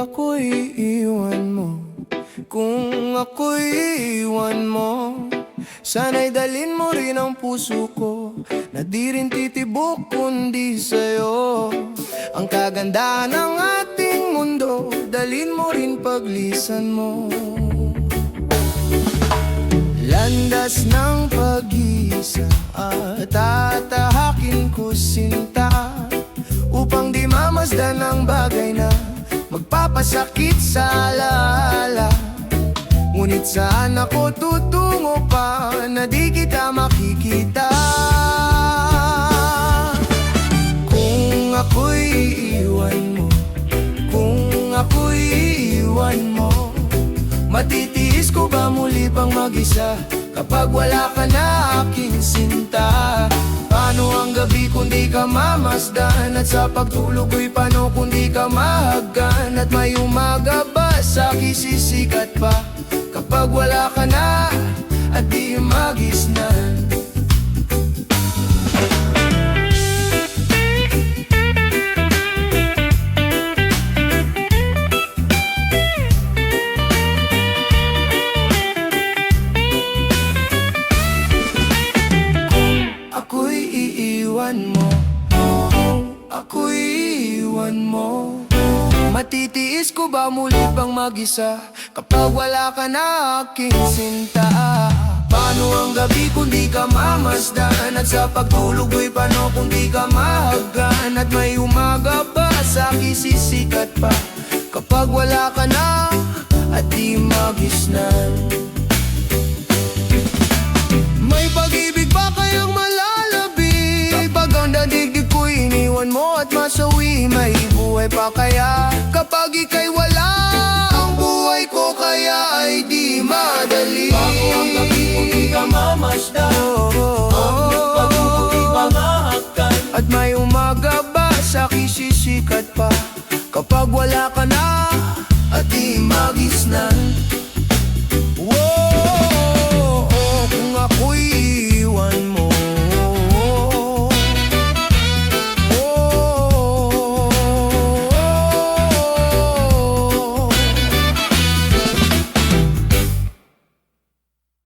ako'y iiwan mo, kung ako'y iiwan mo, sana'y dalhin mo rin ang puso ko, na di rin titibok kundi sa'yo. Ang kagandahan ng ating mundo, dalhin mo rin paglisan mo. Landas ng pag-isa at tatahakin ko sinta, upang di mamasdan ang bagay na magpapasakit sa alaala. Ngunit saan ako tutungo pa na di kita makikita? Kung ako'y iiwan mo, kung ako'y iiwan mo, matitiis ko ba muli pang mag-isa kapag wala ka na aking sinta? Paano ang gabi kung di ka mamasdan, at sa pagtulog ko'y paano kung di ka mahagan? At may umaga ba sa'kin sisikat pa kapag wala ka na at di magisnan? Ako'y iiwan mo, ako'y iiwan mo, matitiis ko ba muli pang mag-isa kapag wala ka na aking sinta? Paano ang gabi kung di ka mamasdan, at sa pagtulog ko'y paano kung di ka mahagan? At may umaga ba sa'kin sisikat pa kapag wala ka na at di magisnan? May pag-ibig ba kayang malalabi pag ang daigdig ko iniwan mo at masawi? May buhay pa kaya kapag ika'y wala? Ang buhay ko kaya ay di madali. Bago ang gabi kung di ka mamasdan, ang pag-ibig di pangahakan? At may umaga ba sa'kin sisikat pa kapag wala ka na at di magisnan?